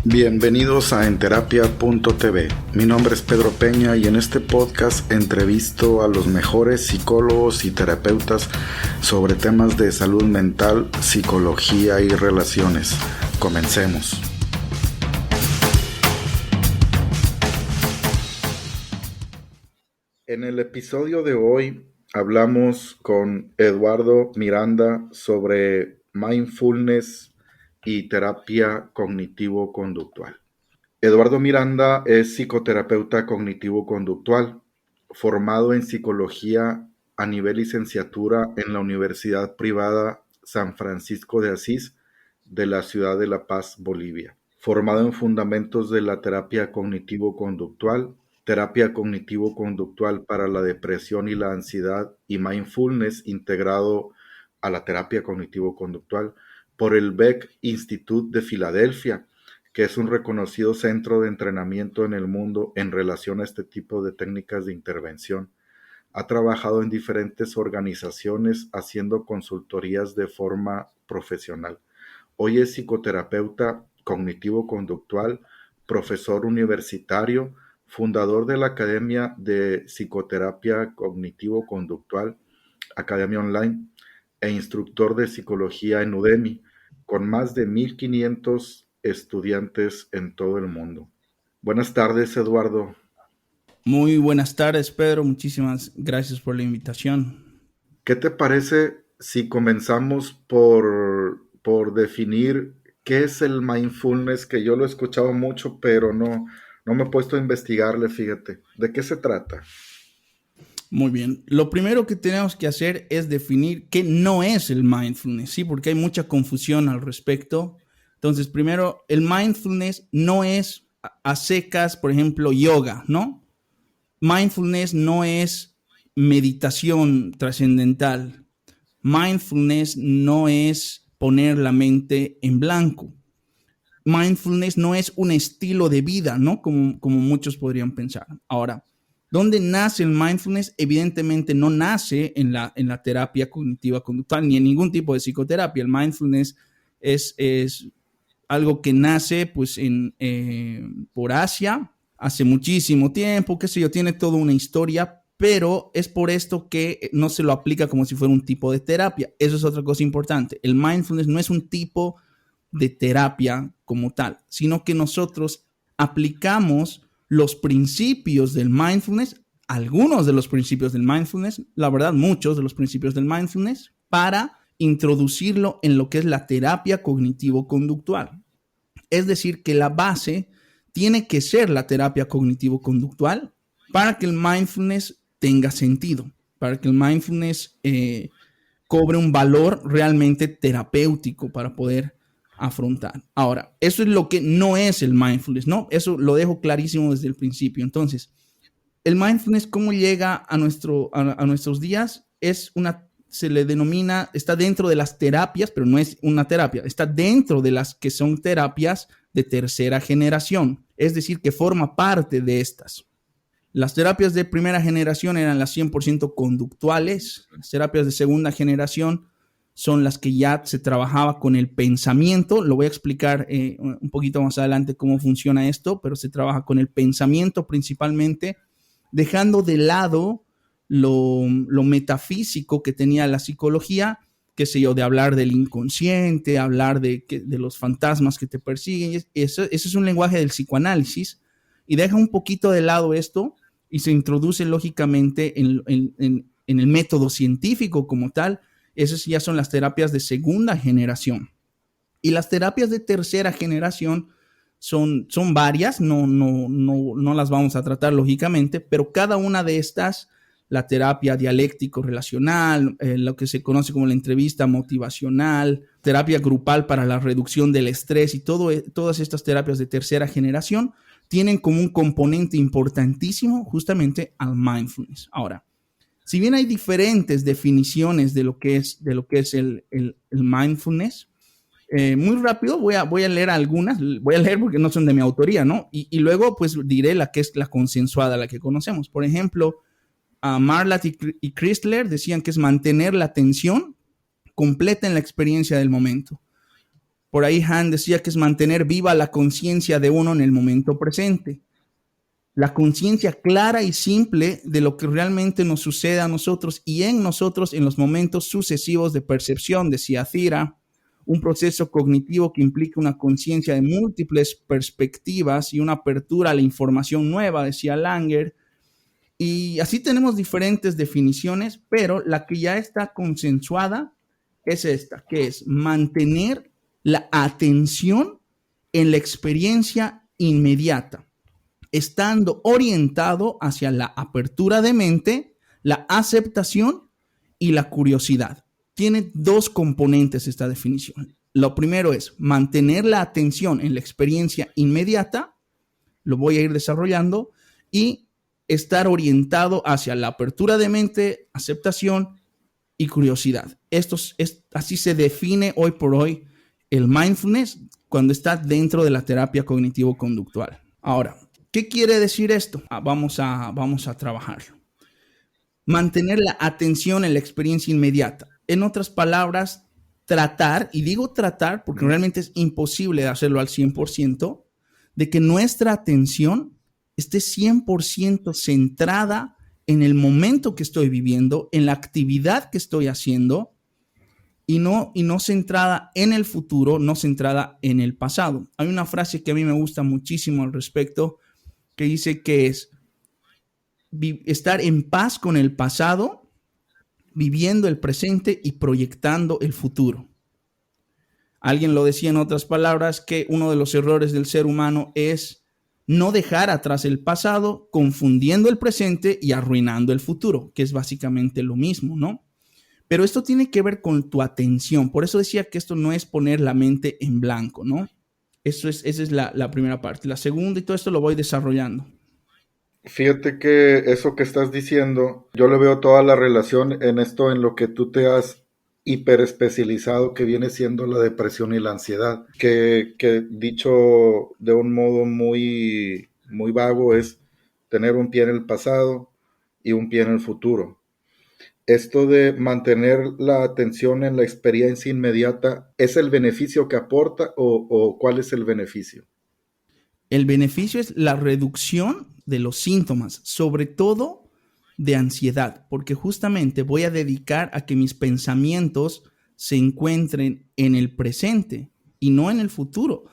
Bienvenidos a Enterapia.tv. Mi nombre es Pedro Peña y en este podcast entrevisto a los mejores psicólogos y terapeutas sobre temas de salud mental, psicología y relaciones. Comencemos. En el episodio de hoy hablamos con Eduardo Miranda sobre mindfulness y terapia cognitivo-conductual. Eduardo Miranda es psicoterapeuta cognitivo-conductual, formado en psicología a nivel licenciatura en la Universidad Privada San Francisco de Asís de la ciudad de La Paz, Bolivia. Formado en fundamentos de la terapia cognitivo-conductual, terapia cognitivo-conductual para la depresión y la ansiedad y mindfulness integrado a la terapia cognitivo-conductual por el Beck Institute de Filadelfia, que es un reconocido centro de entrenamiento en el mundo en relación a este tipo de técnicas de intervención. Ha trabajado en diferentes organizaciones haciendo consultorías de forma profesional. Hoy es psicoterapeuta cognitivo-conductual, profesor universitario, fundador de la Academia de Psicoterapia Cognitivo-Conductual, Academia Online, e instructor de psicología en Udemy, con más de 1,500 estudiantes en todo el mundo. Buenas tardes, Eduardo. Muy buenas tardes, Pedro. Muchísimas gracias por la invitación. ¿Qué te parece si comenzamos por definir qué es el mindfulness? Que yo lo he escuchado mucho, pero no me he puesto a investigarle, fíjate. ¿De qué se trata? Muy bien. Lo primero que tenemos que hacer es definir qué no es el mindfulness, ¿sí? Porque hay mucha confusión al respecto. Entonces, primero, el mindfulness no es a secas, por ejemplo, yoga, ¿no? Mindfulness no es meditación trascendental. Mindfulness no es poner la mente en blanco. Mindfulness no es un estilo de vida, ¿no? Como muchos podrían pensar. Ahora, ¿dónde nace el mindfulness? Evidentemente no nace en la terapia cognitiva conductual ni en ningún tipo de psicoterapia. El mindfulness es algo que nace pues por Asia hace muchísimo tiempo, qué sé yo, tiene toda una historia, pero es por esto que no se lo aplica como si fuera un tipo de terapia. Eso es otra cosa importante. El mindfulness no es un tipo de terapia como tal, sino que nosotros aplicamos los principios del mindfulness, algunos de los principios del mindfulness, la verdad muchos de los principios del mindfulness, para introducirlo en lo que es la terapia cognitivo-conductual. Es decir, que la base tiene que ser la terapia cognitivo-conductual para que el mindfulness tenga sentido, para que el mindfulness cobre un valor realmente terapéutico para poder afrontar. Ahora, eso es lo que no es el mindfulness, ¿no? Eso lo dejo clarísimo desde el principio. Entonces, el mindfulness, ¿cómo llega a nuestros días? Se le denomina, está dentro de las terapias, pero no es una terapia, está dentro de las que son terapias de tercera generación, es decir, que forma parte de estas. Las terapias de primera generación eran las 100% conductuales, las terapias de segunda generación son las que ya se trabajaba con el pensamiento. Lo voy a explicar un poquito más adelante cómo funciona esto, pero se trabaja con el pensamiento principalmente, dejando de lado lo metafísico que tenía la psicología, qué sé yo, de hablar del inconsciente, hablar de los fantasmas que te persiguen. Eso es un lenguaje del psicoanálisis y deja un poquito de lado esto y se introduce lógicamente en el método científico como tal. Esas ya son las terapias de segunda generación. Y las terapias de tercera generación son varias, no las vamos a tratar lógicamente, pero cada una de estas, la terapia dialéctico-relacional, lo que se conoce como la entrevista motivacional, terapia grupal para la reducción del estrés y todas estas terapias de tercera generación tienen como un componente importantísimo justamente al mindfulness. Ahora, si bien hay diferentes definiciones de lo que es el mindfulness, muy rápido voy a leer algunas, voy a leer porque no son de mi autoría, ¿no? Y luego pues diré la que es la consensuada, la que conocemos. Por ejemplo, Marlatt y Chrysler decían que es mantener la atención completa en la experiencia del momento. Por ahí Han decía que es mantener viva la conciencia de uno en el momento presente. La conciencia clara y simple de lo que realmente nos sucede a nosotros y en nosotros en los momentos sucesivos de percepción, decía Thira. Un proceso cognitivo que implica una conciencia de múltiples perspectivas y una apertura a la información nueva, decía Langer. Y así tenemos diferentes definiciones, pero la que ya está consensuada es esta, que es mantener la atención en la experiencia inmediata, estando orientado hacia la apertura de mente, la aceptación y la curiosidad. Tiene dos componentes esta definición. Lo primero es mantener la atención en la experiencia inmediata, lo voy a ir desarrollando, y estar orientado hacia la apertura de mente, aceptación y curiosidad. Así se define hoy por hoy el mindfulness cuando está dentro de la terapia cognitivo-conductual. Ahora, ¿qué quiere decir esto? Vamos a trabajarlo. Mantener la atención en la experiencia inmediata. En otras palabras, tratar, y digo tratar porque realmente es imposible hacerlo al 100%, de que nuestra atención esté 100% centrada en el momento que estoy viviendo, en la actividad que estoy haciendo, y no centrada en el futuro, no centrada en el pasado. Hay una frase que a mí me gusta muchísimo al respecto, que dice que es estar en paz con el pasado, viviendo el presente y proyectando el futuro. Alguien lo decía en otras palabras, que uno de los errores del ser humano es no dejar atrás el pasado, confundiendo el presente y arruinando el futuro, que es básicamente lo mismo, ¿no? Pero esto tiene que ver con tu atención. Por eso decía que esto no es poner la mente en blanco, ¿no? Esa es la primera parte. La segunda, y todo esto lo voy desarrollando. Fíjate que eso que estás diciendo, yo le veo toda la relación en esto, en lo que tú te has hiperespecializado, que viene siendo la depresión y la ansiedad, que dicho de un modo muy, muy vago es tener un pie en el pasado y un pie en el futuro. Esto de mantener la atención en la experiencia inmediata, ¿es el beneficio que aporta o cuál es el beneficio? El beneficio es la reducción de los síntomas, sobre todo de ansiedad, porque justamente voy a dedicar a que mis pensamientos se encuentren en el presente y no en el futuro.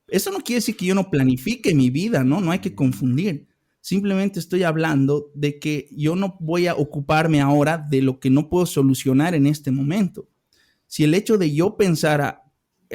Eso no quiere decir que yo no planifique mi vida, ¿no? No hay que confundir. Simplemente estoy hablando de que yo no voy a ocuparme ahora de lo que no puedo solucionar en este momento. Si el hecho de yo pensar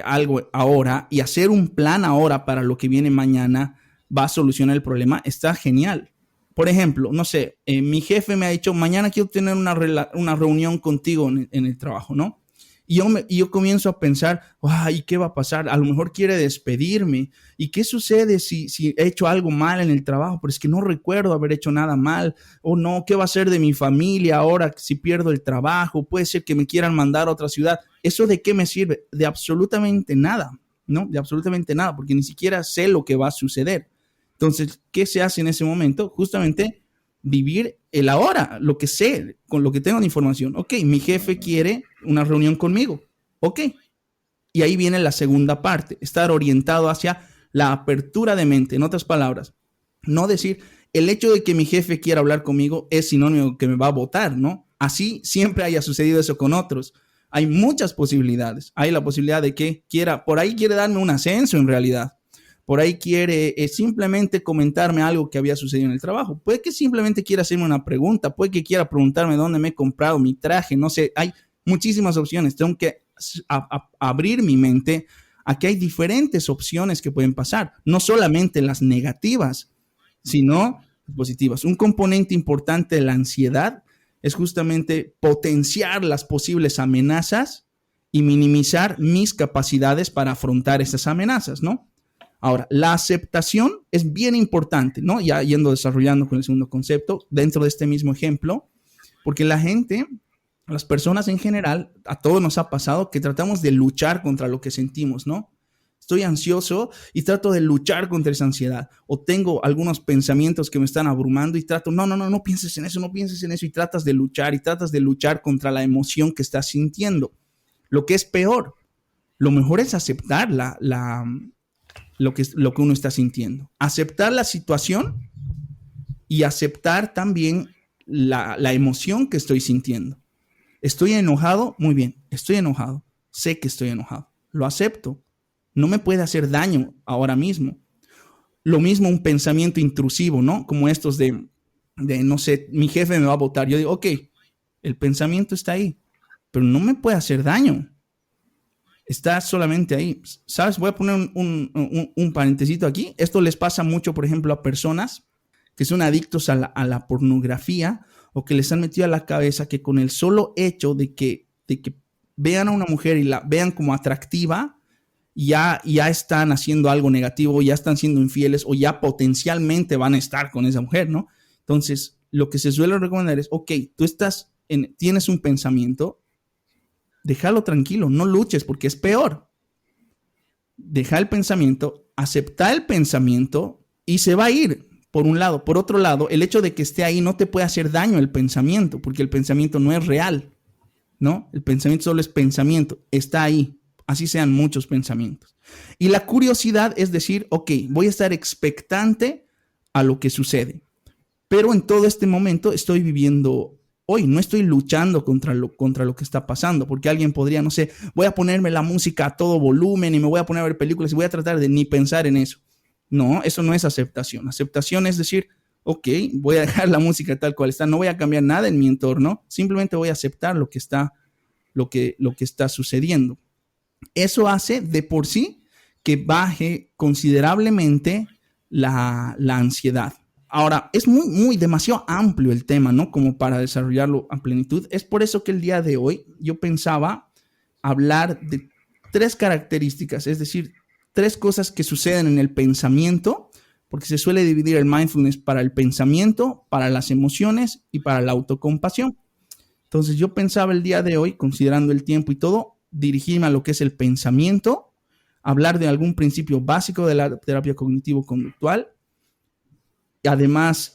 algo ahora y hacer un plan ahora para lo que viene mañana va a solucionar el problema, está genial. Por ejemplo, no sé, mi jefe me ha dicho, mañana quiero tener una reunión contigo en el trabajo, ¿no? Y yo comienzo a pensar, ay, ¿qué va a pasar? A lo mejor quiere despedirme. ¿Y qué sucede si he hecho algo mal en el trabajo? Pero es que no recuerdo haber hecho nada mal. O no, ¿qué va a ser de mi familia ahora si pierdo el trabajo? Puede ser que me quieran mandar a otra ciudad. ¿Eso de qué me sirve? De absolutamente nada, ¿no? De absolutamente nada, porque ni siquiera sé lo que va a suceder. Entonces, ¿qué se hace en ese momento? Justamente vivir el ahora, lo que sé, con lo que tengo de información. Ok, mi jefe quiere una reunión conmigo. Ok. Y ahí viene la segunda parte, estar orientado hacia la apertura de mente. En otras palabras, no decir, el hecho de que mi jefe quiera hablar conmigo es sinónimo que me va a votar, ¿no? Así siempre haya sucedido eso con otros. Hay muchas posibilidades. Hay la posibilidad de que por ahí quiere darme un ascenso en realidad. Por ahí quiere simplemente comentarme algo que había sucedido en el trabajo. Puede que simplemente quiera hacerme una pregunta. Puede que quiera preguntarme dónde me he comprado mi traje. No sé, hay muchísimas opciones. Tengo que abrir mi mente a que hay diferentes opciones que pueden pasar. No solamente las negativas, sino las positivas. Un componente importante de la ansiedad es justamente potenciar las posibles amenazas y minimizar mis capacidades para afrontar esas amenazas, ¿no? Ahora, la aceptación es bien importante, ¿no? Ya yendo desarrollando con el segundo concepto, dentro de este mismo ejemplo, porque las personas en general, a todos nos ha pasado que tratamos de luchar contra lo que sentimos, ¿no? Estoy ansioso y trato de luchar contra esa ansiedad. O tengo algunos pensamientos que me están abrumando y trato, no pienses en eso, no pienses en eso. Y tratas de luchar contra la emoción que estás sintiendo. Lo que es peor, lo mejor es aceptar lo que uno está sintiendo. Aceptar la situación y aceptar también la emoción que estoy sintiendo. ¿Estoy enojado? Muy bien, estoy enojado. Sé que estoy enojado. Lo acepto. No me puede hacer daño ahora mismo. Lo mismo un pensamiento intrusivo, ¿no? Como estos de no sé, mi jefe me va a votar. Yo digo, ok, el pensamiento está ahí, pero no me puede hacer daño. Está solamente ahí. ¿Sabes? Voy a poner un parentesito aquí. Esto les pasa mucho, por ejemplo, a personas que son adictos a la pornografía o que les han metido a la cabeza que con el solo hecho de que vean a una mujer y la vean como atractiva, ya están haciendo algo negativo, ya están siendo infieles o ya potencialmente van a estar con esa mujer, ¿no? Entonces, lo que se suele recomendar es, ok, tú tienes un pensamiento, déjalo tranquilo, no luches porque es peor. Deja el pensamiento, acepta el pensamiento y se va a ir, por un lado. Por otro lado, el hecho de que esté ahí no te puede hacer daño el pensamiento, porque el pensamiento no es real, ¿no? El pensamiento solo es pensamiento, está ahí, así sean muchos pensamientos. Y la curiosidad es decir, ok, voy a estar expectante a lo que sucede, pero en todo este momento estoy viviendo hoy, no estoy luchando contra lo que está pasando, porque alguien podría, no sé, voy a ponerme la música a todo volumen y me voy a poner a ver películas y voy a tratar de ni pensar en eso. No, eso no es aceptación. Aceptación es decir, ok, voy a dejar la música tal cual está, no voy a cambiar nada en mi entorno, simplemente voy a aceptar lo que está sucediendo. Eso hace de por sí que baje considerablemente la ansiedad. Ahora, es demasiado amplio el tema, ¿no? Como para desarrollarlo a plenitud. Es por eso que el día de hoy yo pensaba hablar de 3 características, es decir, 3 cosas que suceden en el pensamiento, porque se suele dividir el mindfulness para el pensamiento, para las emociones y para la autocompasión. Entonces yo pensaba el día de hoy, considerando el tiempo y todo, dirigirme a lo que es el pensamiento, hablar de algún principio básico de la terapia cognitivo-conductual, y además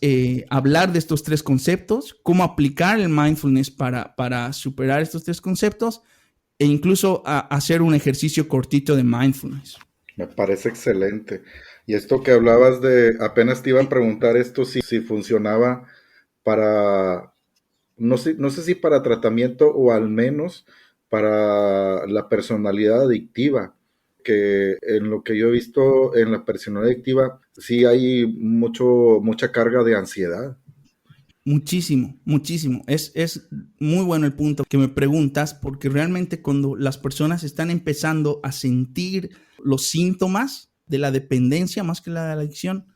hablar de estos 3 conceptos, cómo aplicar el mindfulness para superar estos 3 conceptos e incluso hacer un ejercicio cortito de mindfulness. Me parece excelente. Y esto que hablabas apenas te iba a preguntar esto si funcionaba para, no sé si para tratamiento o al menos para la personalidad adictiva, que en lo que yo he visto en la personalidad adictiva sí hay mucha carga de ansiedad. Muchísimo, muchísimo. Es muy bueno el punto que me preguntas, porque realmente cuando las personas están empezando a sentir los síntomas de la dependencia más que la de la adicción,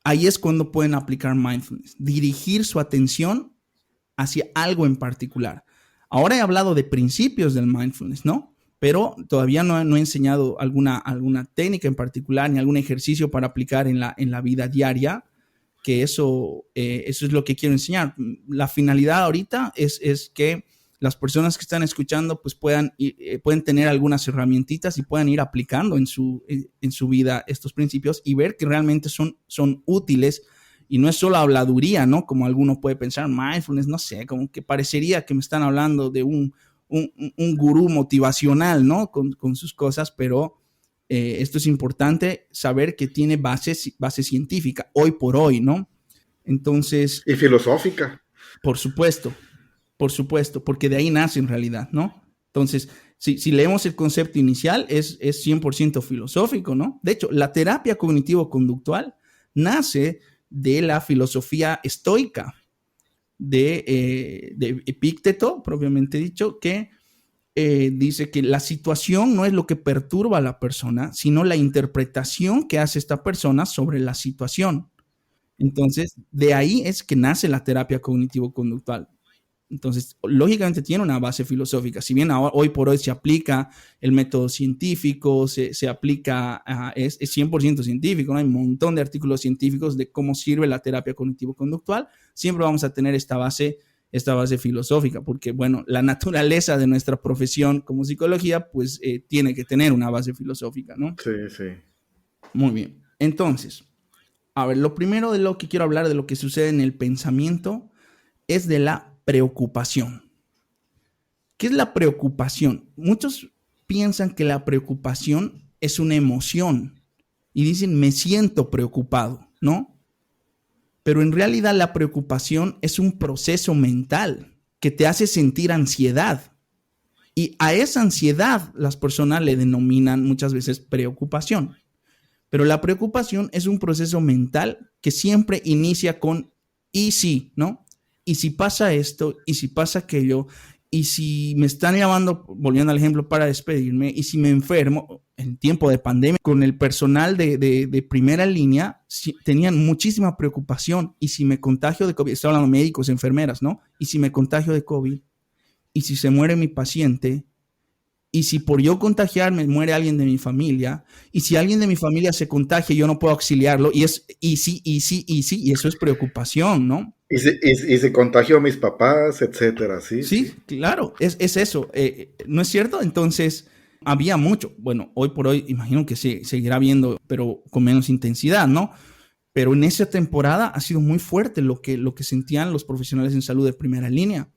ahí es cuando pueden aplicar mindfulness, dirigir su atención hacia algo en particular. Ahora he hablado de principios del mindfulness, ¿no? Pero todavía no he enseñado alguna técnica en particular ni algún ejercicio para aplicar en la vida diaria, que eso es lo que quiero enseñar. La finalidad ahorita es que las personas que están escuchando pues pueden tener algunas herramientitas y puedan ir aplicando en su vida estos principios y ver que realmente son útiles y no es solo habladuría, ¿no? Como alguno puede pensar, mindfulness, no sé, como que parecería que me están hablando de un gurú motivacional, ¿no? Con sus cosas, pero esto es importante saber que tiene base científica, hoy por hoy, ¿no? Entonces... Y filosófica. Por supuesto, porque de ahí nace en realidad, ¿no? Entonces, si leemos el concepto inicial, es 100% filosófico, ¿no? De hecho, la terapia cognitivo-conductual nace de la filosofía estoica de Epícteto, propiamente dicho, que dice que la situación no es lo que perturba a la persona, sino la interpretación que hace esta persona sobre la situación. Entonces, de ahí es que nace la terapia cognitivo-conductual. Entonces, lógicamente tiene una base filosófica. Si bien hoy por hoy se aplica el método científico, se aplica, es 100% científico, ¿no? Hay un montón de artículos científicos de cómo sirve la terapia cognitivo-conductual. Siempre vamos a tener esta base filosófica, porque, bueno, la naturaleza de nuestra profesión como psicología, pues, tiene que tener una base filosófica, ¿no? Sí, sí. Muy bien. Entonces, a ver, lo primero de lo que quiero hablar de lo que sucede en el pensamiento es de la preocupación. ¿Qué es la preocupación? Muchos piensan que la preocupación es una emoción y dicen, me siento preocupado, ¿no? Pero en realidad la preocupación es un proceso mental que te hace sentir ansiedad. Y a esa ansiedad las personas le denominan muchas veces preocupación. Pero la preocupación es un proceso mental que siempre inicia con y si, ¿no? Y si pasa esto, y si pasa aquello, y si me están llamando, volviendo al ejemplo, para despedirme, y si me enfermo, en tiempo de pandemia, con el personal de primera línea, tenían muchísima preocupación. Y si me contagio de COVID, estoy hablando de médicos, enfermeras, ¿no? Y si me contagio de COVID, y si se muere mi paciente, y si por yo contagiarme muere alguien de mi familia, y si alguien de mi familia se contagia y yo no puedo auxiliarlo, y sí, y eso es preocupación, ¿no? Y si contagio a mis papás, etcétera, sí, Sí, sí. claro, es eso, ¿no es cierto? Entonces, había mucho, bueno, hoy por hoy imagino que seguirá habiendo, pero con menos intensidad, ¿no? Pero en esa temporada ha sido muy fuerte lo que sentían los profesionales en salud de primera línea.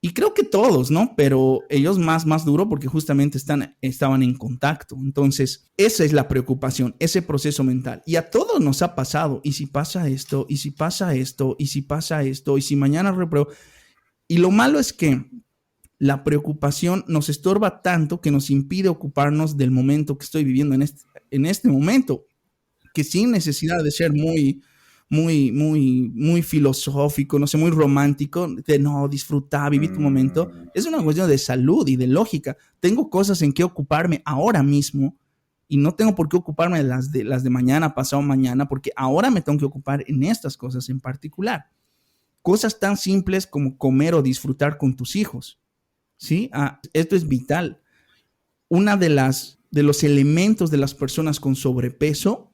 Y creo que todos, ¿no? Pero ellos más duro porque justamente estaban en contacto. Entonces, esa es la preocupación, ese proceso mental. Y a todos nos ha pasado. ¿Y si pasa esto? ¿Y si pasa esto? ¿Y si pasa esto? ¿Y si mañana repruebo? Y lo malo es que la preocupación nos estorba tanto que nos impide ocuparnos del momento que estoy viviendo en este momento, que sin necesidad de ser muy filosófico, no sé, muy romántico, de no disfrutar, vivir tu momento. Es una cuestión de salud y de lógica. Tengo cosas en que ocuparme ahora mismo y no tengo por qué ocuparme de las de mañana, pasado mañana, porque ahora me tengo que ocupar en estas cosas en particular. Cosas tan simples como comer o disfrutar con tus hijos, ¿sí? Esto es vital. Una de los elementos de las personas con sobrepeso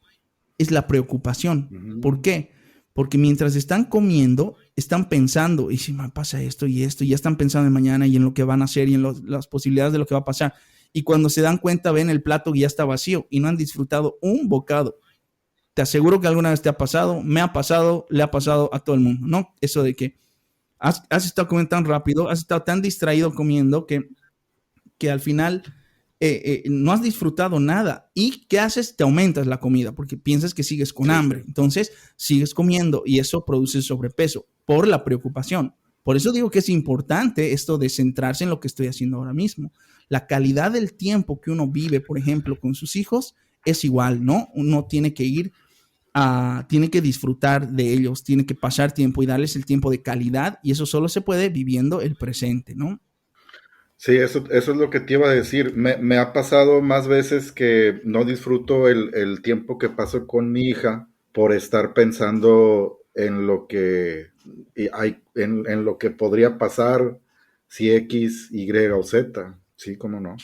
es la preocupación. ¿Por qué? Porque mientras están comiendo, están pensando, y si me pasa esto y esto, y ya están pensando en mañana y en lo que van a hacer y en las posibilidades de lo que va a pasar. Y cuando se dan cuenta, ven el plato que ya está vacío y no han disfrutado un bocado. Te aseguro que alguna vez te ha pasado, me ha pasado, le ha pasado a todo el mundo, ¿no? Eso de que has estado comiendo tan rápido, has estado tan distraído comiendo que al final no has disfrutado nada. ¿Y qué haces? Te aumentas la comida porque piensas que sigues con hambre. Entonces sigues comiendo y eso produce sobrepeso por la preocupación. Por eso digo que es importante esto de centrarse en lo que estoy haciendo ahora mismo. La calidad del tiempo que uno vive, por ejemplo, con sus hijos es igual, ¿no? Uno tiene que tiene que disfrutar de ellos, tiene que pasar tiempo y darles el tiempo de calidad y eso solo se puede viviendo el presente, ¿no? Sí, eso es lo que te iba a decir. Me ha pasado más veces que no disfruto el tiempo que paso con mi hija por estar pensando en lo que en lo que podría pasar si X, Y o Z. Sí, cómo no.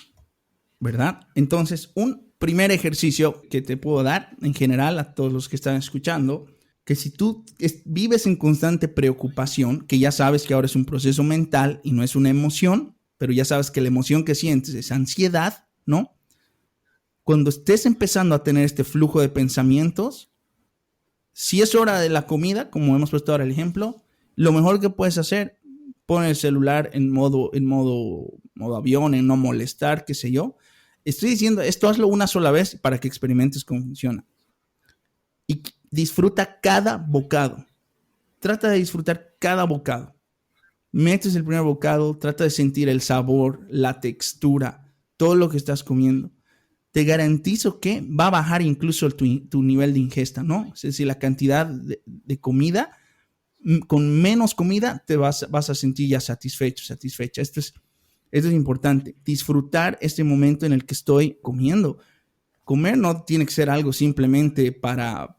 ¿Verdad? Entonces, un primer ejercicio que te puedo dar en general a todos los que están escuchando, que si tú vives en constante preocupación, que ya sabes que ahora es un proceso mental y no es una emoción, pero ya sabes que la emoción que sientes es ansiedad, ¿no? Cuando estés empezando a tener este flujo de pensamientos, si es hora de la comida, como hemos puesto ahora el ejemplo, lo mejor que puedes hacer, pon el celular en modo avión, en no molestar, qué sé yo. Estoy diciendo, esto hazlo una sola vez para que experimentes cómo funciona. Y disfruta cada bocado. Trata de disfrutar cada bocado. Metes el primer bocado, trata de sentir el sabor, la textura, todo lo que estás comiendo. Te garantizo que va a bajar incluso tu nivel de ingesta, ¿no? Es decir, la cantidad de comida, con menos comida te vas a sentir ya satisfecha. Esto es importante, disfrutar este momento en el que estoy comiendo. Comer no tiene que ser algo simplemente para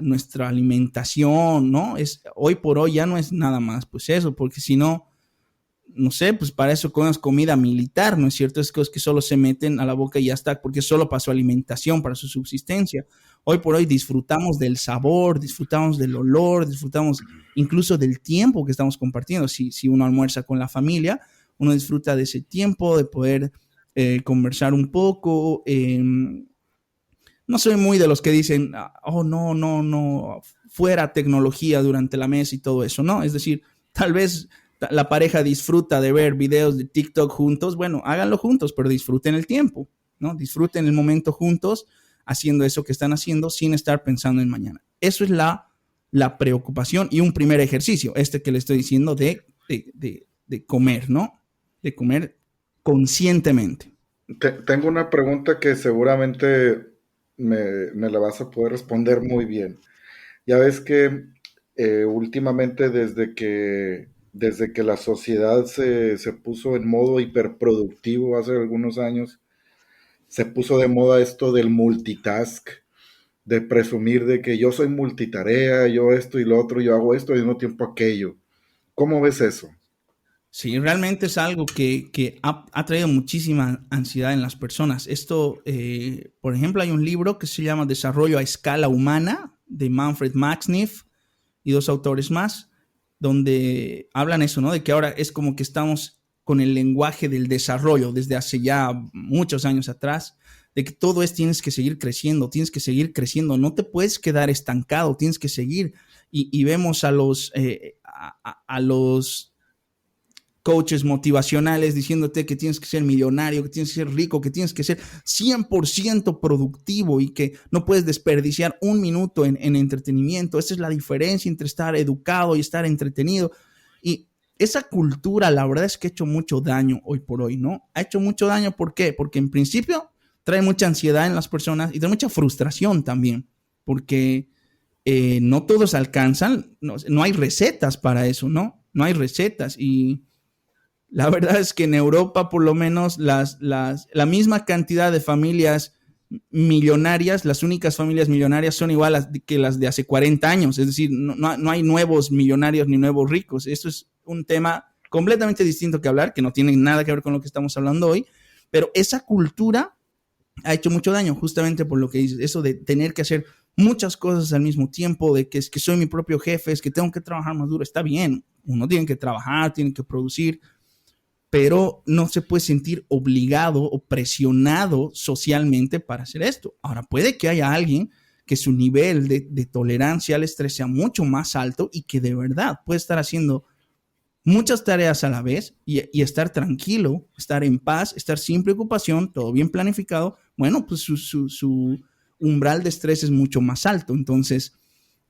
nuestra alimentación, ¿no? Hoy por hoy ya no es nada más, pues eso, porque si no, no sé, pues para eso comes comida militar, ¿no es cierto? Es cosas que solo se meten a la boca y ya está, porque es solo para su alimentación, para su subsistencia. Hoy por hoy disfrutamos del sabor, disfrutamos del olor, disfrutamos incluso del tiempo que estamos compartiendo. Si uno almuerza con la familia, uno disfruta de ese tiempo, de poder conversar un poco. No soy muy de los que dicen, oh, no, fuera tecnología durante la mesa y todo eso, ¿no? Es decir, tal vez la pareja disfruta de ver videos de TikTok juntos, bueno, háganlo juntos, pero disfruten el tiempo, ¿no? Disfruten el momento juntos, haciendo eso que están haciendo sin estar pensando en mañana. Eso es la preocupación y un primer ejercicio, que le estoy diciendo de comer, ¿no? De comer conscientemente. Tengo una pregunta que seguramente me la vas a poder responder muy bien. Ya ves que últimamente desde que la sociedad se puso en modo hiperproductivo hace algunos años, se puso de moda esto del multitask, de presumir de que yo soy multitarea, yo esto y lo otro, yo hago esto y al mismo tiempo aquello. ¿Cómo ves eso? Sí, realmente es algo que ha traído muchísima ansiedad en las personas. Esto, por ejemplo, hay un libro que se llama Desarrollo a Escala Humana de Manfred Maxniff y dos autores más, donde hablan eso, ¿no? De que ahora es como que estamos con el lenguaje del desarrollo desde hace ya muchos años atrás, de que todo tienes que seguir creciendo, no te puedes quedar estancado, tienes que seguir. Y vemos a los coaches motivacionales diciéndote que tienes que ser millonario, que tienes que ser rico, que tienes que ser 100% productivo y que no puedes desperdiciar un minuto en entretenimiento. Esa es la diferencia entre estar educado y estar entretenido. Y esa cultura, la verdad es que ha hecho mucho daño hoy por hoy, ¿no? Ha hecho mucho daño, ¿por qué? Porque en principio trae mucha ansiedad en las personas y trae mucha frustración también, porque no todos alcanzan, no hay recetas para eso, ¿no? No hay recetas y la verdad es que en Europa, por lo menos, la misma cantidad de familias millonarias, las únicas familias millonarias son igual que las de hace 40 años. Es decir, no hay nuevos millonarios ni nuevos ricos. Esto es un tema completamente distinto que hablar, que no tiene nada que ver con lo que estamos hablando hoy. Pero esa cultura ha hecho mucho daño justamente por lo que dices, eso de tener que hacer muchas cosas al mismo tiempo, de que es que soy mi propio jefe, es que tengo que trabajar más duro. Está bien, uno tiene que trabajar, tiene que producir, pero no se puede sentir obligado o presionado socialmente para hacer esto. Ahora, puede que haya alguien que su nivel de tolerancia al estrés sea mucho más alto y que de verdad puede estar haciendo muchas tareas a la vez y estar tranquilo, estar en paz, estar sin preocupación, todo bien planificado. Bueno, pues su umbral de estrés es mucho más alto. Entonces,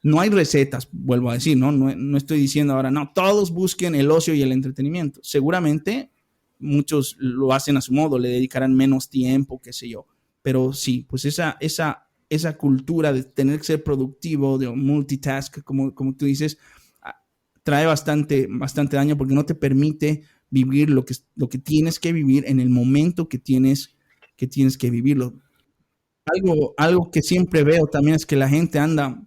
no hay recetas, vuelvo a decir, no estoy diciendo ahora, no, todos busquen el ocio y el entretenimiento. Seguramente muchos lo hacen a su modo, le dedicarán menos tiempo, qué sé yo. Pero sí, pues esa cultura de tener que ser productivo, de multitask, como tú dices, trae bastante daño porque no te permite vivir lo que tienes que vivir en el momento que tienes que vivirlo. Algo que siempre veo también es que la gente anda,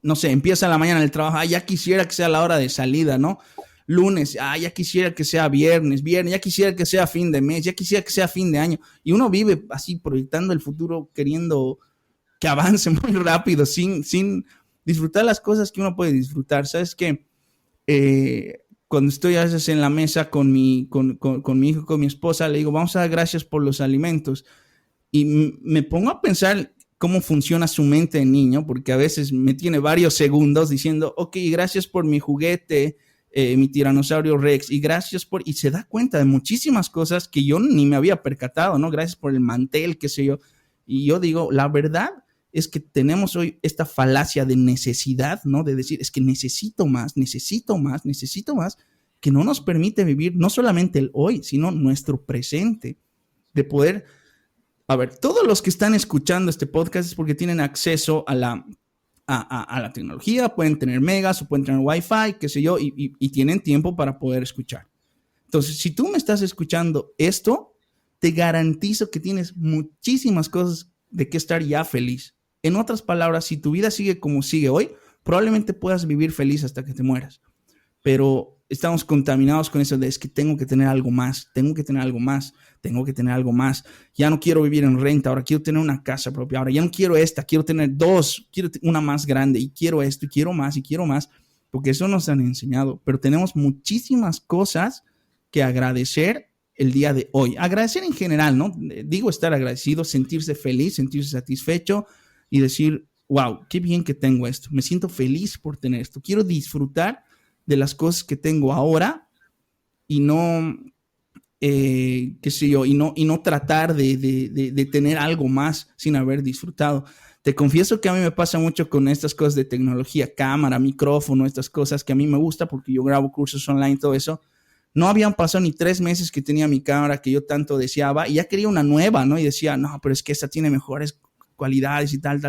no sé, empieza la mañana el trabajo, ya quisiera que sea la hora de salida, ¿no? Lunes, ya quisiera que sea viernes, ya quisiera que sea fin de mes, ya quisiera que sea fin de año. Y uno vive así proyectando el futuro, queriendo que avance muy rápido, sin disfrutar las cosas que uno puede disfrutar. ¿Sabes qué? Cuando estoy a veces en la mesa con mi hijo, con mi esposa, le digo, vamos a dar gracias por los alimentos. Y me pongo a pensar cómo funciona su mente de niño, porque a veces me tiene varios segundos diciendo, ok, gracias por mi juguete, mi tiranosaurio Rex, y se da cuenta de muchísimas cosas que yo ni me había percatado, ¿no? Gracias por el mantel, qué sé yo. Y yo digo, la verdad es que tenemos hoy esta falacia de necesidad, ¿no? De decir, es que necesito más, que no nos permite vivir no solamente el hoy, sino nuestro presente, de poder. A ver, todos los que están escuchando este podcast es porque tienen acceso a la tecnología, pueden tener megas o pueden tener wifi, qué sé yo, y tienen tiempo para poder escuchar. Entonces, si tú me estás escuchando esto, te garantizo que tienes muchísimas cosas de qué estar ya feliz. En otras palabras, si tu vida sigue como sigue hoy, probablemente puedas vivir feliz hasta que te mueras. Pero estamos contaminados con eso de es que tengo que tener algo más, ya no quiero vivir en renta, ahora quiero tener una casa propia, ahora ya no quiero esta, quiero tener dos, quiero una más grande y quiero esto y quiero más, porque eso nos han enseñado, pero tenemos muchísimas cosas que agradecer el día de hoy, agradecer en general, ¿no? Digo estar agradecido, sentirse feliz, sentirse satisfecho y decir, wow, qué bien que tengo esto, me siento feliz por tener esto, quiero disfrutar de las cosas que tengo ahora y no, qué sé yo, y no tratar de tener algo más sin haber disfrutado. Te confieso que a mí me pasa mucho con estas cosas de tecnología, cámara, micrófono, estas cosas que a mí me gusta porque yo grabo cursos online, todo eso. No habían pasado ni 3 meses que tenía mi cámara que yo tanto deseaba y ya quería una nueva, ¿no? Y decía, no, pero es que esta tiene mejores cualidades y tal.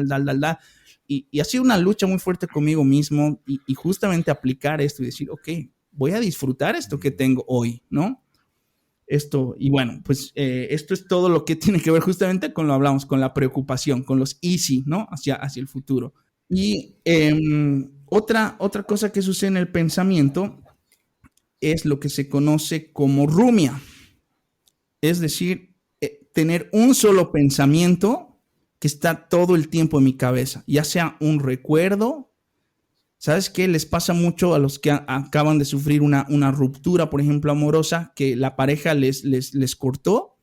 Y ha sido una lucha muy fuerte conmigo mismo y justamente aplicar esto y decir, ok, voy a disfrutar esto que tengo hoy, ¿no? Esto, y bueno, pues esto es todo lo que tiene que ver justamente con lo hablamos, con la preocupación, con los easy, ¿no? Hacia el futuro. Y otra cosa que sucede en el pensamiento es lo que se conoce como rumia, es decir, tener un solo pensamiento que está todo el tiempo en mi cabeza, ya sea un recuerdo. ¿Sabes qué? Les pasa mucho a los que acaban de sufrir una ruptura, por ejemplo, amorosa, que la pareja les cortó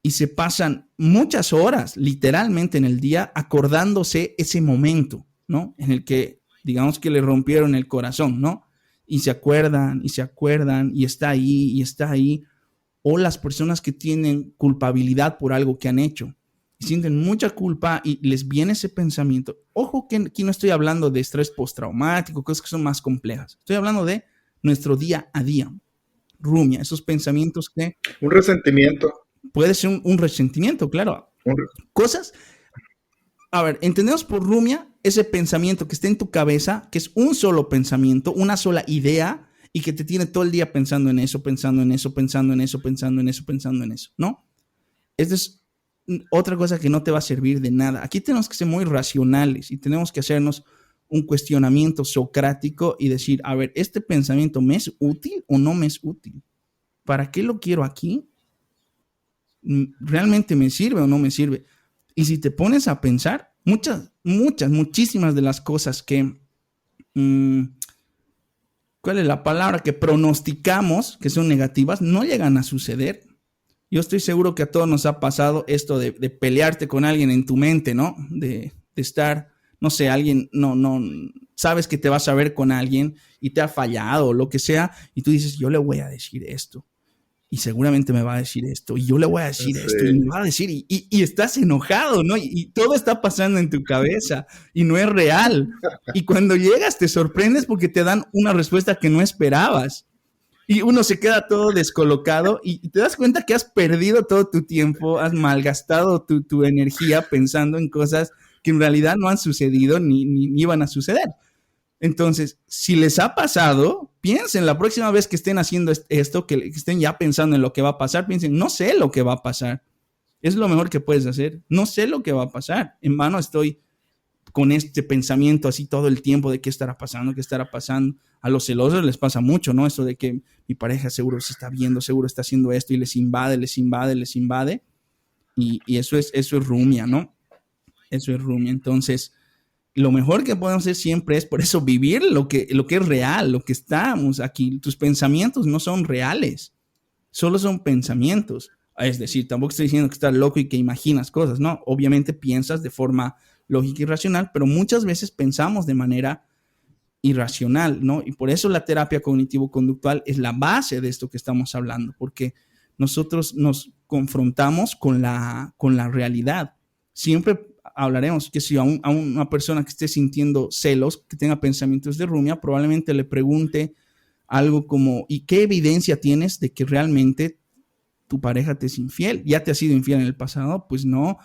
y se pasan muchas horas, literalmente en el día, acordándose ese momento, ¿no? En el que, digamos que le rompieron el corazón, ¿no? Y se acuerdan, y está ahí, y está ahí. O las personas que tienen culpabilidad por algo que han hecho y sienten mucha culpa y les viene ese pensamiento. Ojo que aquí no estoy hablando de estrés postraumático, cosas que son más complejas. Estoy hablando de nuestro día a día. Rumia, esos pensamientos que... Un resentimiento. Puede ser un resentimiento, claro. Cosas... A ver, entendemos por rumia ese pensamiento que está en tu cabeza, que es un solo pensamiento, una sola idea, y que te tiene todo el día pensando en eso, ¿no? Esta es otra cosa que no te va a servir de nada. Aquí tenemos que ser muy racionales y tenemos que hacernos un cuestionamiento socrático y decir, a ver, ¿este pensamiento me es útil o no me es útil? ¿Para qué lo quiero aquí? ¿Realmente me sirve o no me sirve? Y si te pones a pensar, muchísimas de las cosas que... ¿cuál es la palabra? Que pronosticamos que son negativas, no llegan a suceder. Yo estoy seguro que a todos nos ha pasado esto de pelearte con alguien en tu mente, ¿no? De estar, no sé, alguien, no, sabes que te vas a ver con alguien y te ha fallado o lo que sea, y tú dices, yo le voy a decir esto. Y seguramente me va a decir esto, y yo le voy a decir esto, y me va a decir, y estás enojado, ¿no? Y todo está pasando en tu cabeza, y no es real. Y cuando llegas te sorprendes porque te dan una respuesta que no esperabas. Y uno se queda todo descolocado y te das cuenta que has perdido todo tu tiempo, has malgastado tu energía pensando en cosas que en realidad no han sucedido ni iban a suceder. Entonces, si les ha pasado, piensen la próxima vez que estén haciendo esto, que estén ya pensando en lo que va a pasar, piensen, no sé lo que va a pasar. Es lo mejor que puedes hacer. No sé lo que va a pasar. En vano estoy con este pensamiento así todo el tiempo de qué estará pasando, qué estará pasando. A los celosos les pasa mucho, ¿no? Esto de que mi pareja seguro se está viendo, seguro está haciendo esto y les invade. Y eso es rumia, ¿no? Eso es rumia. Entonces, lo mejor que podemos hacer siempre es por eso vivir lo que es real, lo que estamos aquí. Tus pensamientos no son reales, solo son pensamientos. Es decir, tampoco estoy diciendo que estás loco y que imaginas cosas, ¿no? Obviamente piensas de forma lógica y racional, pero muchas veces pensamos de manera irracional, ¿no? Y por eso la terapia cognitivo-conductual es la base de esto que estamos hablando, porque nosotros nos confrontamos con la realidad. Siempre hablaremos que si a una persona que esté sintiendo celos, que tenga pensamientos de rumia, probablemente le pregunte algo como, ¿y qué evidencia tienes de que realmente tu pareja te es infiel? ¿Ya te ha sido infiel en el pasado? Pues no.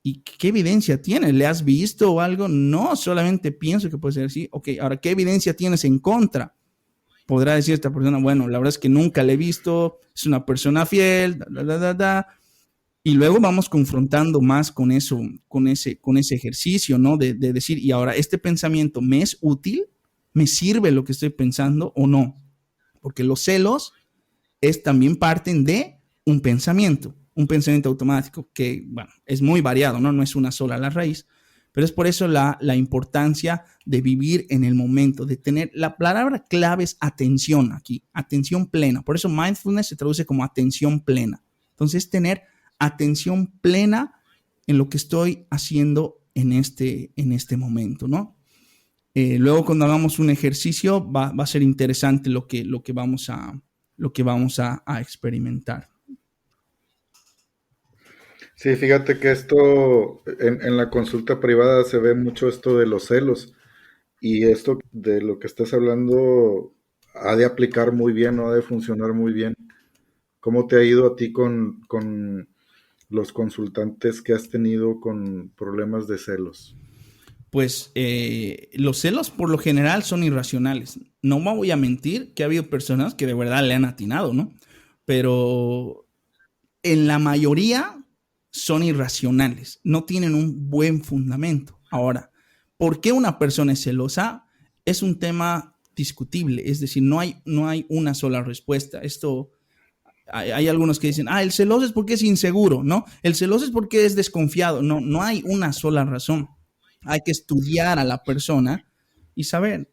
¿Y qué evidencia tienes? ¿Le has visto o algo? No, solamente pienso que puede ser así. Ok, ahora, ¿qué evidencia tienes en contra? Podrá decir esta persona, bueno, la verdad es que nunca le he visto, es una persona fiel, y luego vamos confrontando más con eso, con ese ejercicio, ¿no? De decir, y ahora, ¿este pensamiento me es útil? ¿Me sirve lo que estoy pensando o no? Porque los celos también parten de un pensamiento automático que, bueno, es muy variado, ¿no? No es una sola la raíz, pero es por eso la importancia de vivir en el momento, de tener, la palabra clave es atención aquí, atención plena. Por eso mindfulness se traduce como atención plena. Entonces, tener atención plena en lo que estoy haciendo en este momento, ¿no? Luego cuando hagamos un ejercicio va a ser interesante lo que vamos a experimentar. Sí, fíjate que esto en la consulta privada se ve mucho esto de los celos y esto de lo que estás hablando ha de aplicar muy bien, no ha de funcionar muy bien. ¿Cómo te ha ido a ti con los consultantes que has tenido con problemas de celos? Pues los celos por lo general son irracionales. No me voy a mentir que ha habido personas que de verdad le han atinado, ¿no? Pero en la mayoría son irracionales, no tienen un buen fundamento. Ahora, ¿por qué una persona es celosa? Es un tema discutible, es decir, no hay una sola respuesta. Esto, hay algunos que dicen, el celoso es porque es inseguro, ¿no? El celoso es porque es desconfiado. No, no hay una sola razón. Hay que estudiar a la persona y saber.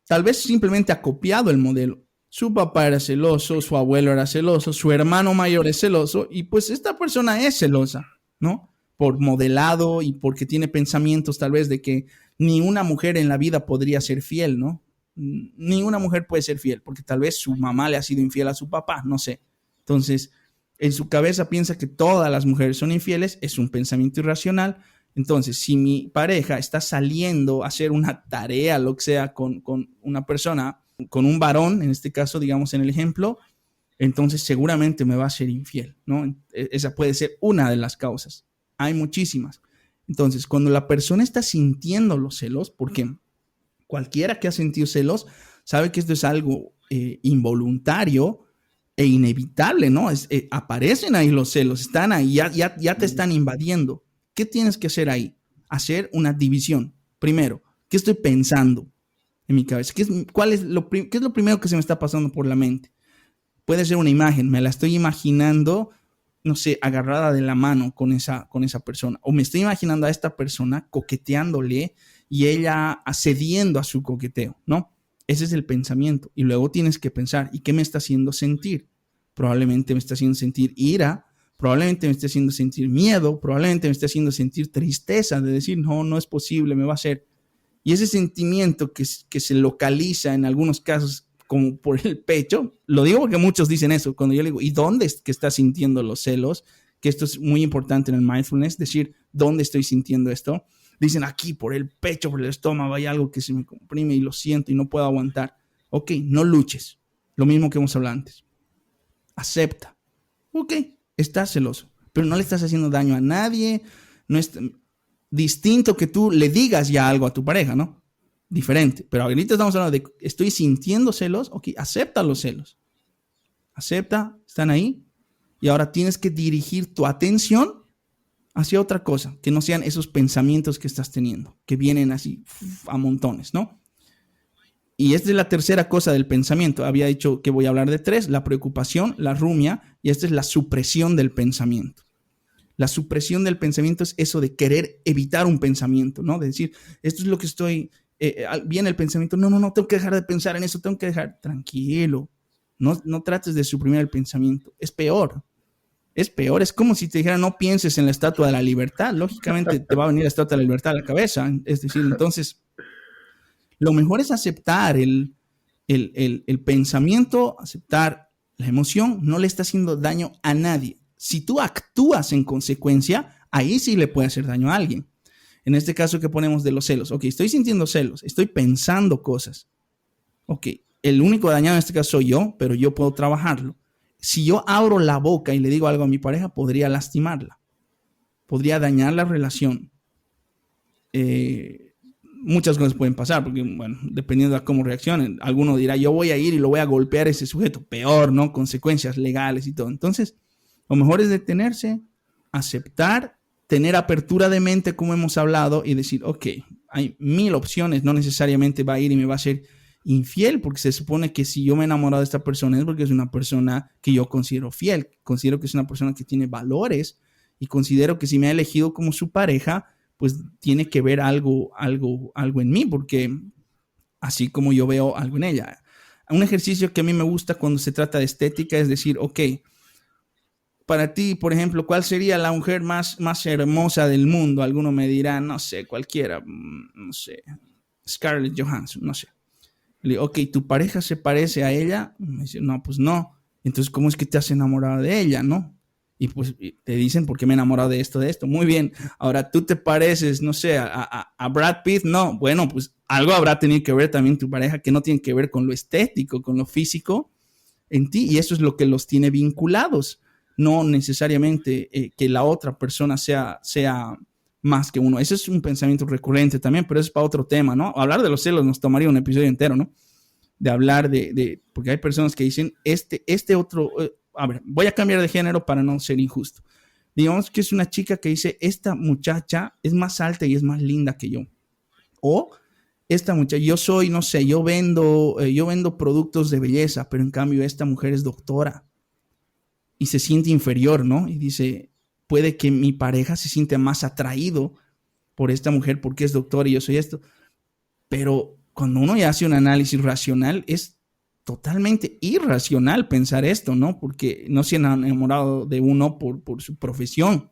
Tal vez simplemente ha copiado el modelo. Su papá era celoso, su abuelo era celoso, su hermano mayor es celoso y pues esta persona es celosa, ¿no? Por modelado y porque tiene pensamientos tal vez de que ni una mujer en la vida podría ser fiel, ¿no? Ni una mujer puede ser fiel porque tal vez su mamá le ha sido infiel a su papá, no sé. Entonces, en su cabeza piensa que todas las mujeres son infieles, es un pensamiento irracional. Entonces, si mi pareja está saliendo a hacer una tarea, lo que sea, con una persona, con un varón, en este caso, digamos en el ejemplo, entonces seguramente me va a ser infiel, ¿no? Esa puede ser una de las causas. Hay muchísimas. Entonces, cuando la persona está sintiendo los celos, porque cualquiera que ha sentido celos sabe que esto es algo involuntario e inevitable, ¿no? Aparecen ahí los celos, están ahí, ya te están invadiendo. ¿Qué tienes que hacer ahí? Hacer una división. Primero, ¿qué estoy pensando en mi cabeza? ¿Qué es lo primero que se me está pasando por la mente? Puede ser una imagen, me la estoy imaginando, no sé, agarrada de la mano con esa persona. O me estoy imaginando a esta persona coqueteándole y ella accediendo a su coqueteo, ¿no? Ese es el pensamiento. Y luego tienes que pensar, ¿y qué me está haciendo sentir? Probablemente me está haciendo sentir ira, probablemente me esté haciendo sentir miedo, probablemente me esté haciendo sentir tristeza de decir, no es posible, me va a hacer. Y ese sentimiento que se localiza en algunos casos como por el pecho, lo digo porque muchos dicen eso, cuando yo le digo, ¿y dónde es que estás sintiendo los celos? Que esto es muy importante en el mindfulness, decir, ¿dónde estoy sintiendo esto? Dicen aquí, por el pecho, por el estómago, hay algo que se me comprime y lo siento y no puedo aguantar. Ok, no luches, lo mismo que hemos hablado antes. Acepta. Ok, estás celoso, pero no le estás haciendo daño a nadie, no es distinto que tú le digas ya algo a tu pareja, ¿no? Diferente, pero ahorita estamos hablando de estoy sintiendo celos, ok, acepta los celos, acepta, están ahí y ahora tienes que dirigir tu atención hacia otra cosa, que no sean esos pensamientos que estás teniendo, que vienen así a montones, ¿no? Y esta es la tercera cosa del pensamiento. Había dicho que voy a hablar de tres: la preocupación, la rumia, y esta es la supresión del pensamiento. La supresión del pensamiento es eso de querer evitar un pensamiento, ¿no? De decir, esto es lo que estoy, viene el pensamiento, no, tengo que dejar de pensar en eso, tengo que dejar, tranquilo, no trates de suprimir el pensamiento, es peor, es como si te dijera no pienses en la Estatua de la Libertad, lógicamente te va a venir la Estatua de la Libertad a la cabeza, es decir, entonces lo mejor es aceptar el pensamiento, aceptar la emoción, no le está haciendo daño a nadie. Si tú actúas en consecuencia, ahí sí le puede hacer daño a alguien. En este caso que ponemos de los celos, ok, estoy sintiendo celos, estoy pensando cosas. Ok, el único dañado en este caso soy yo, pero yo puedo trabajarlo. Si yo abro la boca y le digo algo a mi pareja, podría lastimarla, podría dañar la relación. Muchas cosas pueden pasar, porque, bueno, dependiendo de cómo reaccionen, alguno dirá, yo voy a ir y lo voy a golpear a ese sujeto, peor, ¿no? Consecuencias legales y todo. Entonces, lo mejor es detenerse, aceptar, tener apertura de mente, como hemos hablado, y decir, ok, hay 1000 opciones, no necesariamente va a ir y me va a ser infiel, porque se supone que si yo me he enamorado de esta persona es porque es una persona que yo considero fiel, considero que es una persona que tiene valores y considero que si me ha elegido como su pareja, pues tiene que ver algo en mí, porque así como yo veo algo en ella. Un ejercicio que a mí me gusta cuando se trata de estética es decir, ok, para ti, por ejemplo, ¿cuál sería la mujer más hermosa del mundo? Alguno me dirá, no sé, cualquiera, no sé, Scarlett Johansson, no sé. Le digo, ok, ¿tu pareja se parece a ella? Me dice, no, pues no. Entonces, ¿cómo es que te has enamorado de ella, no? Y pues te dicen, ¿por qué me he enamorado de esto, de esto? Muy bien. Ahora, ¿tú te pareces, no sé, a Brad Pitt? No. Bueno, pues algo habrá tenido que ver también tu pareja que no tiene que ver con lo estético, con lo físico en ti. Y eso es lo que los tiene vinculados. No necesariamente que la otra persona sea más que uno. Ese es un pensamiento recurrente también, pero eso es para otro tema, ¿no? Hablar de los celos nos tomaría un episodio entero, ¿no? De hablar porque hay personas que dicen, este otro, a ver, voy a cambiar de género para no ser injusto. Digamos que es una chica que dice, esta muchacha es más alta y es más linda que yo. O esta muchacha, yo soy, no sé, yo vendo productos de belleza, pero en cambio esta mujer es doctora y se siente inferior, ¿no? Y dice, puede que mi pareja se sienta más atraído por esta mujer porque es doctora y yo soy esto. Pero cuando uno ya hace un análisis racional, es totalmente irracional pensar esto, ¿no? Porque no se han enamorado de uno por su profesión,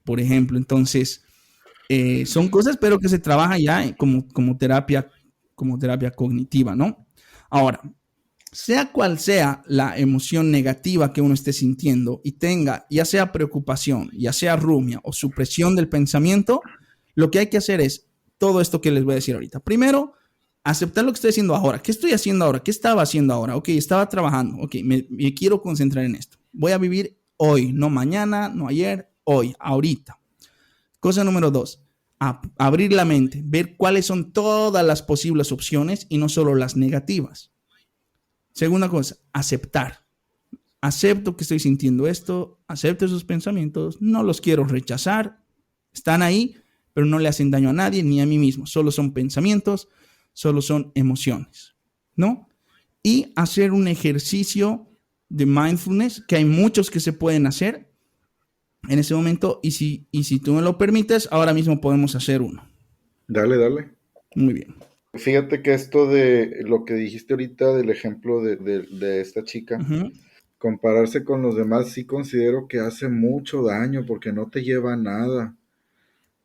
por ejemplo. Entonces, son cosas, pero que se trabaja ya como terapia cognitiva, ¿no? Ahora, sea cual sea la emoción negativa que uno esté sintiendo y tenga, ya sea preocupación, ya sea rumia o supresión del pensamiento, lo que hay que hacer es todo esto que les voy a decir ahorita. Primero, aceptar lo que estoy haciendo ahora. ¿Qué estoy haciendo ahora? ¿Qué estaba haciendo ahora? Ok, estaba trabajando. Ok, me quiero concentrar en esto. Voy a vivir hoy, no mañana, no ayer, hoy, ahorita. Cosa número 2, abrir la mente, ver cuáles son todas las posibles opciones y no solo las negativas. Segunda cosa, aceptar. Acepto que estoy sintiendo esto, acepto esos pensamientos, no los quiero rechazar, están ahí, pero no le hacen daño a nadie ni a mí mismo. Solo son pensamientos, solo son emociones, ¿no? Y hacer un ejercicio de mindfulness, que hay muchos que se pueden hacer en ese momento, y si tú me lo permites, ahora mismo podemos hacer uno. Dale, dale. Muy bien. Fíjate que esto de lo que dijiste ahorita del ejemplo de esta chica, compararse con los demás, sí considero que hace mucho daño porque no te lleva a nada.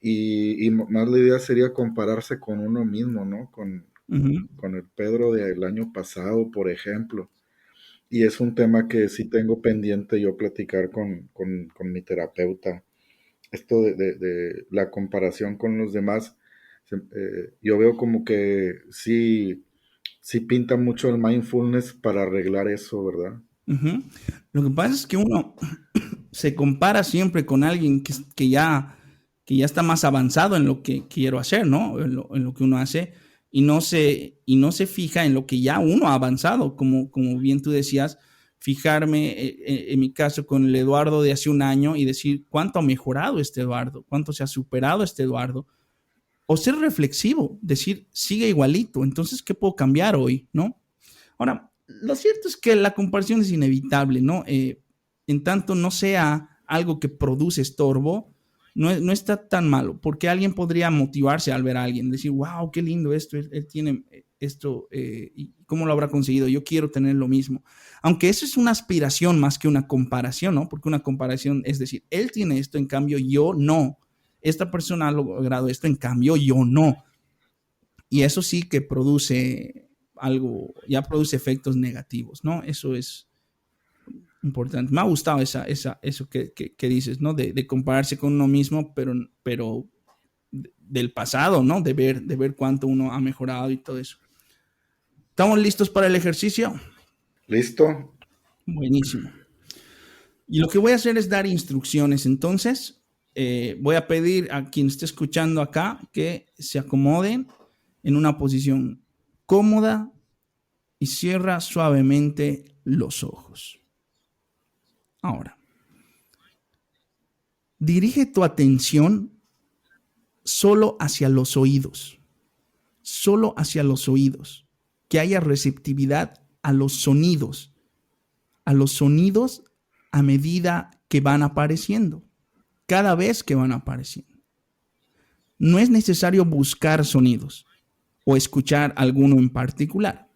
Y más la idea sería compararse con uno mismo, ¿no? Con el Pedro del año pasado, por ejemplo. Y es un tema que sí tengo pendiente yo platicar con mi terapeuta. Esto de la comparación con los demás, yo veo como que sí pinta mucho el mindfulness para arreglar eso, ¿verdad? Lo que pasa es que uno se compara siempre con alguien que ya está más avanzado en lo que quiero hacer, ¿no? En lo que uno hace, y no se fija en lo que ya uno ha avanzado, como bien tú decías, fijarme en mi caso con el Eduardo de hace un año y decir cuánto ha mejorado este Eduardo, cuánto se ha superado este Eduardo, o ser reflexivo, decir sigue igualito, entonces ¿qué puedo cambiar hoy, no? Ahora, lo cierto es que la comparación es inevitable, ¿no? En tanto no sea algo que produce estorbo, no está tan malo, porque alguien podría motivarse al ver a alguien, decir, wow, qué lindo esto, él tiene esto, y cómo lo habrá conseguido, yo quiero tener lo mismo. Aunque eso es una aspiración más que una comparación, ¿no? Porque una comparación es decir, él tiene esto, en cambio yo no. Esta persona ha logrado esto, en cambio yo no. Y eso sí que produce algo, ya produce efectos negativos, ¿no? Eso es importante. Me ha gustado eso que dices, ¿no? De compararse con uno mismo, pero del pasado, ¿no? De ver cuánto uno ha mejorado y todo eso. ¿Estamos listos para el ejercicio? ¿Listo? Buenísimo. Y lo que voy a hacer es dar instrucciones. Entonces, voy a pedir a quien esté escuchando acá que se acomoden en una posición cómoda y cierra suavemente los ojos. Ahora, dirige tu atención solo hacia los oídos, que haya receptividad a los sonidos a medida que van apareciendo, cada vez que van apareciendo. No es necesario buscar sonidos o escuchar alguno en particular.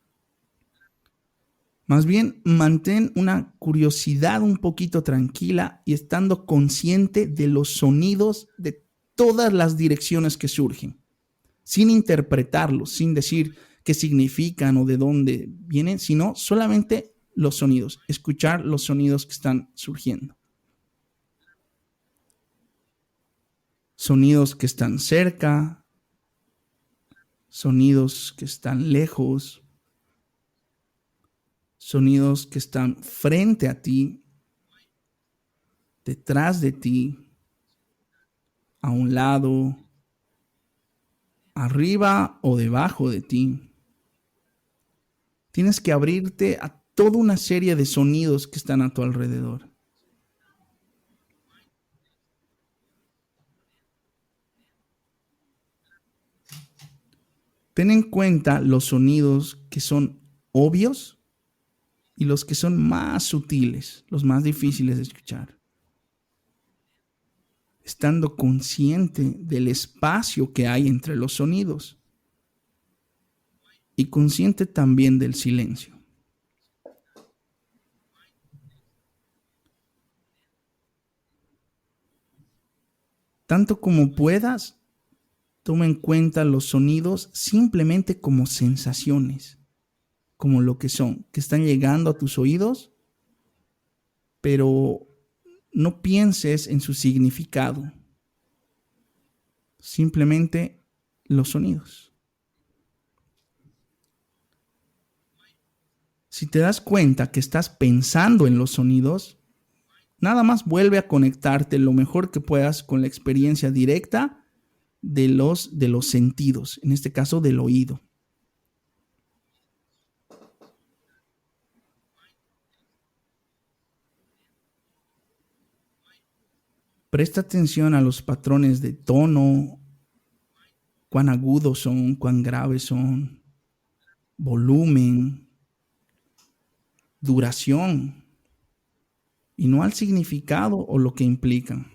Más bien, mantén una curiosidad un poquito tranquila y estando consciente de los sonidos de todas las direcciones que surgen. sin interpretarlos, sin decir qué significan o de dónde vienen, sino solamente los sonidos, escuchar los sonidos que están surgiendo. Sonidos que están cerca, sonidos que están lejos, sonidos que están frente a ti, detrás de ti, a un lado, arriba o debajo de ti. Tienes que abrirte a toda una serie de sonidos que están a tu alrededor. Ten en cuenta los sonidos que son obvios y los que son más sutiles, los más difíciles de escuchar. Estando consciente del espacio que hay entre los sonidos y consciente también del silencio. Tanto como puedas, toma en cuenta los sonidos simplemente como sensaciones, como lo que son, que están llegando a tus oídos, pero no pienses en su significado, simplemente los sonidos. Si te das cuenta que estás pensando en los sonidos, nada más vuelve a conectarte lo mejor que puedas con la experiencia directa de los sentidos, en este caso del oído. Presta atención a los patrones de tono, cuán agudos son, cuán graves son, volumen, duración, y no al significado o lo que implican.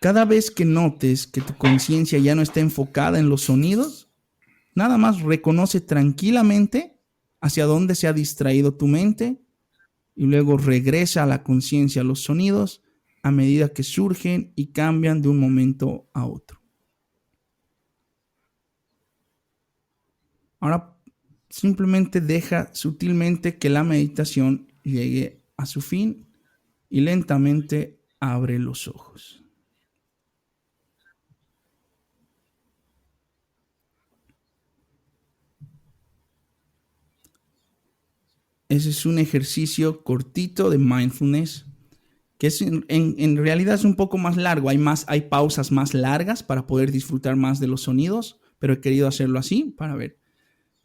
Cada vez que notes que tu conciencia ya no está enfocada en los sonidos, nada más reconoce tranquilamente hacia dónde se ha distraído tu mente y luego regresa a la conciencia a los sonidos a medida que surgen y cambian de un momento a otro. Ahora simplemente deja sutilmente que la meditación llegue a su fin y lentamente abre los ojos. Ese es un ejercicio cortito de mindfulness, que es en realidad es un poco más largo. Hay pausas más largas para poder disfrutar más de los sonidos, pero he querido hacerlo así para ver.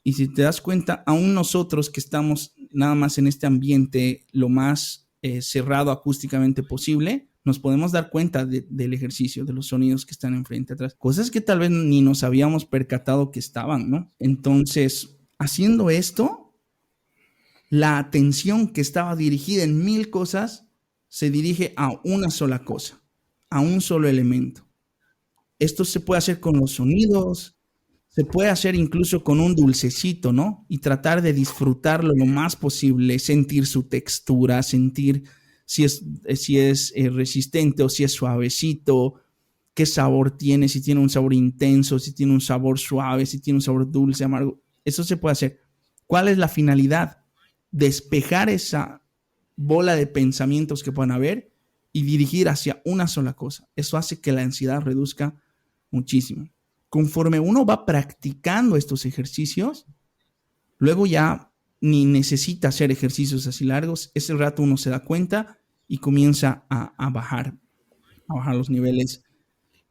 Y si te das cuenta, aún nosotros que estamos nada más en este ambiente lo más cerrado acústicamente posible, nos podemos dar cuenta del ejercicio, de los sonidos que están enfrente, atrás. Cosas que tal vez ni nos habíamos percatado que estaban, ¿no? Entonces, haciendo esto, la atención que estaba dirigida en 1000 cosas se dirige a una sola cosa, a un solo elemento. Esto se puede hacer con los sonidos, se puede hacer incluso con un dulcecito, ¿no? Y tratar de disfrutarlo lo más posible, sentir su textura, sentir si es resistente o si es suavecito, qué sabor tiene, si tiene un sabor intenso, si tiene un sabor suave, si tiene un sabor dulce, amargo. Eso se puede hacer. ¿Cuál es la finalidad? Despejar esa bola de pensamientos que puedan haber y dirigir hacia una sola cosa. Eso hace que la ansiedad reduzca muchísimo. Conforme uno va practicando estos ejercicios, luego ya ni necesita hacer ejercicios así largos. Ese rato uno se da cuenta y comienza a bajar los niveles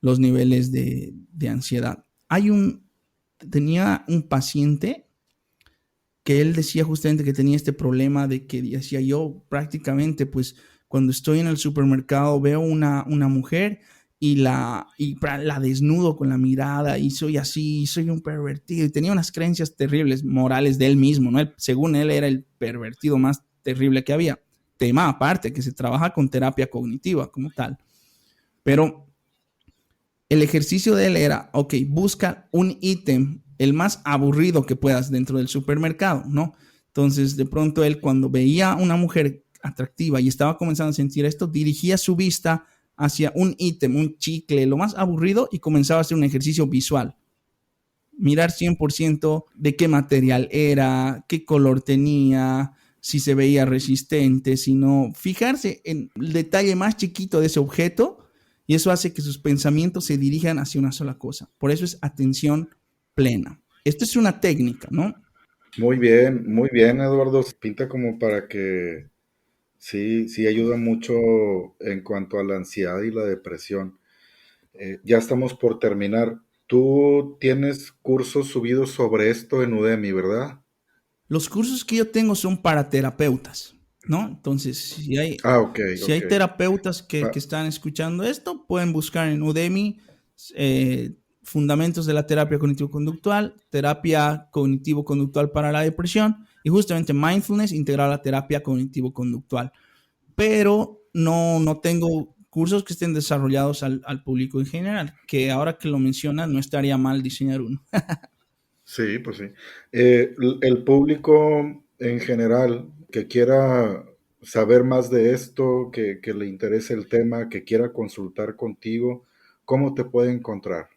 de ansiedad. Tenía un paciente que él decía justamente que tenía este problema de que decía yo prácticamente pues cuando estoy en el supermercado veo una mujer y la desnudo con la mirada y soy así, soy un pervertido, y tenía unas creencias terribles morales de él mismo, ¿no? Según él era el pervertido más terrible que había. Tema aparte, que se trabaja con terapia cognitiva como tal. Pero el ejercicio de él era, ok, busca un ítem, el más aburrido que puedas dentro del supermercado, ¿no? Entonces, de pronto él cuando veía una mujer atractiva y estaba comenzando a sentir esto, dirigía su vista hacia un ítem, un chicle, lo más aburrido, y comenzaba a hacer un ejercicio visual. Mirar 100% de qué material era, qué color tenía, si se veía resistente, si no. Fijarse en el detalle más chiquito de ese objeto, y eso hace que sus pensamientos se dirijan hacia una sola cosa. Por eso es atención plena. Esto es una técnica, ¿no? Muy bien, Eduardo. Pinta como para que sí ayuda mucho en cuanto a la ansiedad y la depresión. Ya estamos por terminar. Tú tienes cursos subidos sobre esto en Udemy, ¿verdad? Los cursos que yo tengo son para terapeutas, ¿no? Entonces, si hay, Ah, ok, si ok. hay terapeutas que Pa- están escuchando esto, pueden buscar en Udemy fundamentos de la terapia cognitivo-conductual, terapia cognitivo-conductual para la depresión y justamente mindfulness integrado a la terapia cognitivo-conductual. Pero no tengo cursos que estén desarrollados al público en general, que ahora que lo mencionas no estaría mal diseñar uno. sí, pues sí. El público en general que quiera saber más de esto, que le interese el tema, que quiera consultar contigo, ¿cómo te puede encontrar?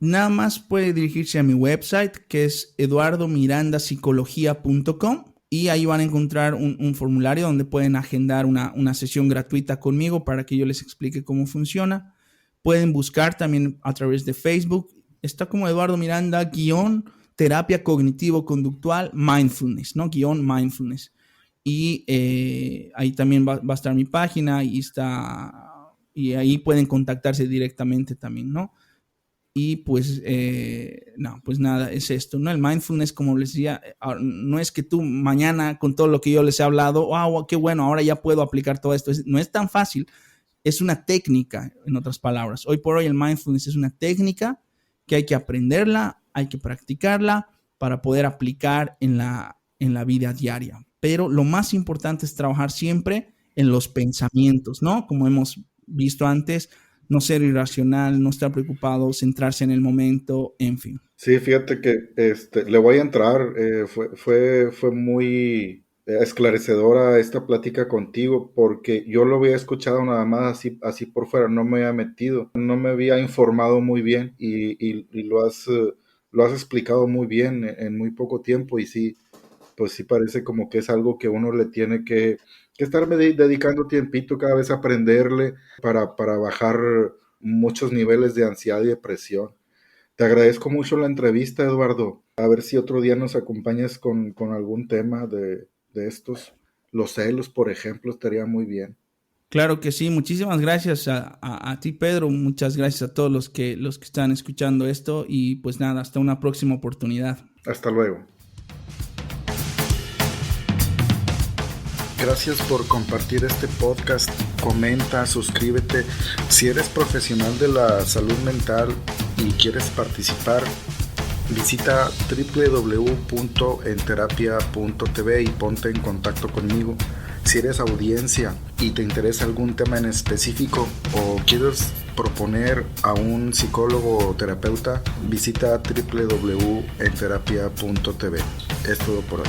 Nada más puede dirigirse a mi website, que es eduardomirandapsicología.com, y ahí van a encontrar un formulario donde pueden agendar una sesión gratuita conmigo para que yo les explique cómo funciona. Pueden buscar también a través de Facebook. Está como Eduardo Miranda, terapia cognitivo-conductual, mindfulness, ¿no? Mindfulness. Y ahí también va a estar mi página y ahí pueden contactarse directamente también, ¿no? Y pues, no, pues nada, es esto, ¿no? El mindfulness, como les decía, no es que tú mañana con todo lo que yo les he hablado, wow, qué bueno, ahora ya puedo aplicar todo esto. No es tan fácil, es una técnica, en otras palabras. Hoy por hoy el mindfulness es una técnica que hay que aprenderla, hay que practicarla para poder aplicar en la vida diaria. Pero lo más importante es trabajar siempre en los pensamientos, ¿no? Como hemos visto antes, no ser irracional, no estar preocupado, centrarse en el momento, en fin. Sí, fíjate que le voy a entrar. Fue muy esclarecedora esta plática contigo porque yo lo había escuchado nada más así por fuera, no me había metido, no me había informado muy bien y lo has explicado muy bien en muy poco tiempo y sí, pues sí parece como que es algo que uno le tiene que estar dedicando tiempito cada vez a aprenderle para bajar muchos niveles de ansiedad y depresión. Te agradezco mucho la entrevista, Eduardo. A ver si otro día nos acompañas con algún tema de estos. Los celos, por ejemplo, estaría muy bien. Claro que sí, muchísimas gracias a ti, Pedro, muchas gracias a todos los que están escuchando esto y pues nada, hasta una próxima oportunidad. Hasta luego. Gracias por compartir este podcast. Comenta, suscríbete. Si eres profesional de la salud mental y quieres participar, visita www.enterapia.tv y ponte en contacto conmigo. Si eres audiencia y te interesa algún tema en específico o quieres proponer a un psicólogo o terapeuta, visita www.enterapia.tv. Es todo por hoy.